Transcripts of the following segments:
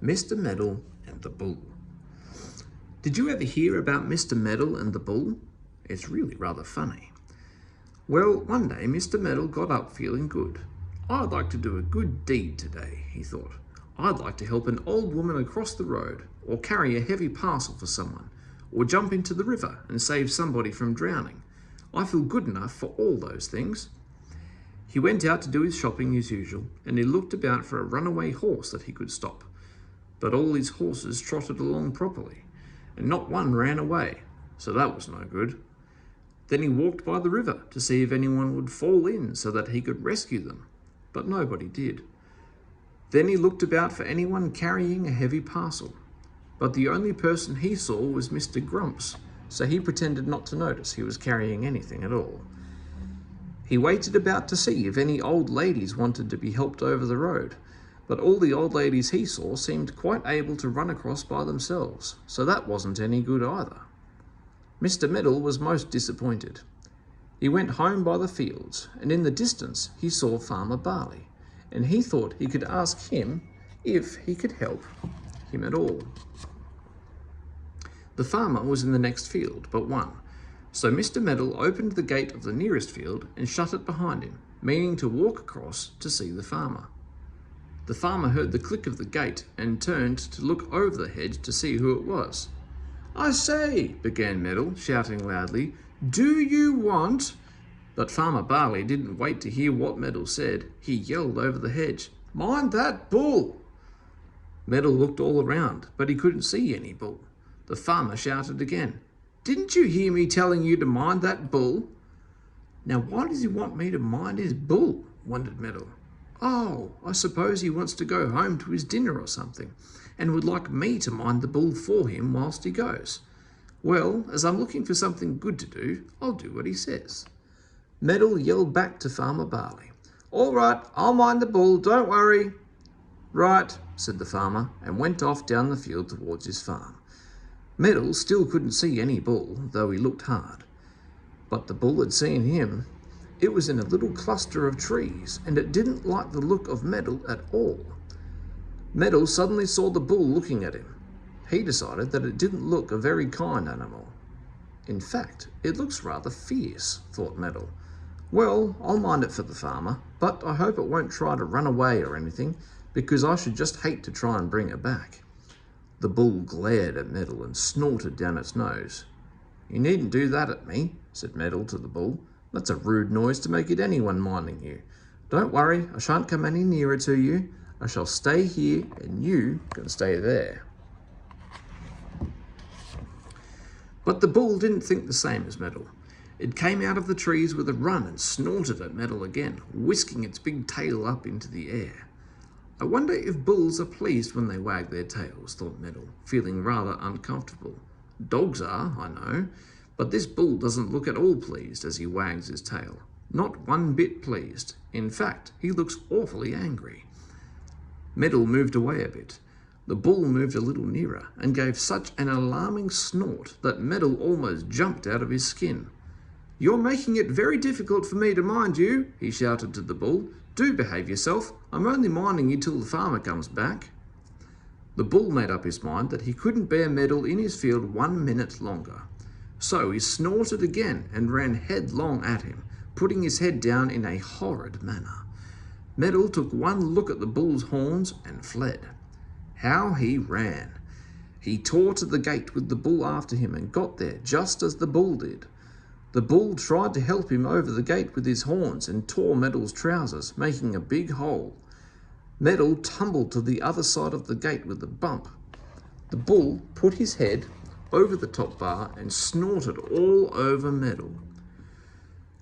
Mr. Meddle and the Bull. Did you ever hear about Mr. Meddle and the Bull? It's really rather funny. Well, one day Mr. Meddle got up feeling good. I'd like to do a good deed today, he thought. I'd like to help an old woman across the road, or carry a heavy parcel for someone, or jump into the river and save somebody from drowning. I feel good enough for all those things. He went out to do his shopping as usual, and he looked about for a runaway horse that he could stop. But all his horses trotted along properly, and not one ran away, so that was no good. Then he walked by the river to see if anyone would fall in so that he could rescue them, but nobody did. Then he looked about for anyone carrying a heavy parcel, but the only person he saw was Mr. Grumps, so he pretended not to notice he was carrying anything at all. He waited about to see if any old ladies wanted to be helped over the road, but all the old ladies he saw seemed quite able to run across by themselves, so that wasn't any good either. Mr. Meddle was most disappointed. He went home by the fields, and in the distance he saw Farmer Barley, and he thought he could ask him if he could help him at all. The farmer was in the next field but one, so Mr. Meddle opened the gate of the nearest field and shut it behind him, meaning to walk across to see the farmer. The farmer heard the click of the gate and turned to look over the hedge to see who it was. "I say," began Meddle, shouting loudly, "do you want—" But Farmer Barley didn't wait to hear what Meddle said. He yelled over the hedge, "Mind that bull!" Meddle looked all around, but he couldn't see any bull. The farmer shouted again, "Didn't you hear me telling you to mind that bull?" "Now why does he want me to mind his bull?" wondered Meddle. "Oh, I suppose he wants to go home to his dinner or something, and would like me to mind the bull for him whilst he goes. Well, as I'm looking for something good to do, I'll do what he says." Meddle yelled back to Farmer Barley, "All right, I'll mind the bull, don't worry." "Right," said the farmer, and went off down the field towards his farm. Meddle still couldn't see any bull, though he looked hard. But the bull had seen him. It was in a little cluster of trees, and it didn't like the look of Meddle at all. Meddle suddenly saw the bull looking at him. He decided that it didn't look a very kind animal. In fact, it looks rather fierce, thought Meddle. Well, I'll mind it for the farmer, but I hope it won't try to run away or anything, because I should just hate to try and bring it back. The bull glared at Meddle and snorted down its nose. "You needn't do that at me," said Meddle to the bull. "That's a rude noise to make it anyone minding you. Don't worry, I shan't come any nearer to you. I shall stay here and you can stay there." But the bull didn't think the same as Meddle. It came out of the trees with a run and snorted at Meddle again, whisking its big tail up into the air. "I wonder if bulls are pleased when they wag their tails," thought Meddle, feeling rather uncomfortable. "Dogs are, I know, but this bull doesn't look at all pleased as he wags his tail. Not one bit pleased. In fact, he looks awfully angry." Meddle moved away a bit. The bull moved a little nearer and gave such an alarming snort that Meddle almost jumped out of his skin. "You're making it very difficult for me to mind you," he shouted to the bull. "Do behave yourself. I'm only minding you till the farmer comes back." The bull made up his mind that he couldn't bear Meddle in his field 1 minute longer. So he snorted again and ran headlong at him, putting his head down in a horrid manner. Meddle took one look at the bull's horns and fled. How he ran! He tore to the gate with the bull after him and got there just as the bull did. The bull tried to help him over the gate with his horns and tore Meddle's trousers, making a big hole. Meddle tumbled to the other side of the gate with a bump. The bull put his head over the top bar and snorted all over Meddle.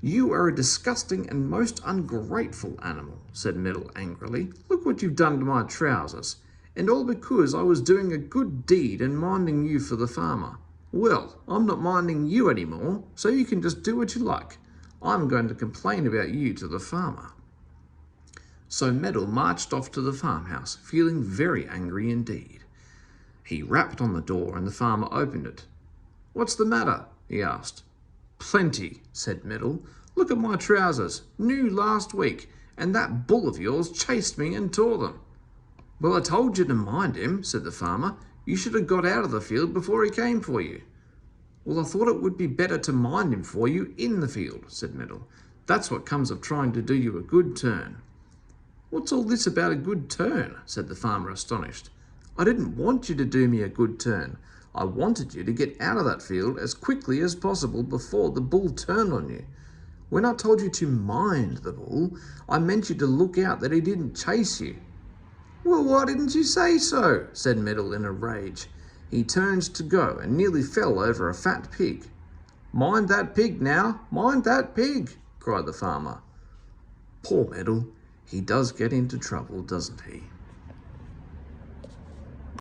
"You are a disgusting and most ungrateful animal," said Meddle angrily. "Look what you've done to my trousers, and all because I was doing a good deed and minding you for the farmer. Well, I'm not minding you anymore, so you can just do what you like. I'm going to complain about you to the farmer." So Meddle marched off to the farmhouse, feeling very angry indeed. He rapped on the door and the farmer opened it. "What's the matter?" he asked. "Plenty," said Meddle. "Look at my trousers, new last week, and that bull of yours chased me and tore them." Well, I told you to mind him, said the farmer. You should have got out of the field before he came for you. Well, I thought it would be better to mind him for you in the field, said Meddle. That's what comes of trying to do you a good turn. What's all this about a good turn? Said the farmer, astonished. I didn't want you to do me a good turn. I wanted you to get out of that field as quickly as possible before the bull turned on you. When I told you to mind the bull, I meant you to look out that he didn't chase you. Well, why didn't you say so? Said Meddle in a rage. He turned to go and nearly fell over a fat pig. Mind that pig now, mind that pig, cried the farmer. Poor Meddle, he does get into trouble, doesn't he?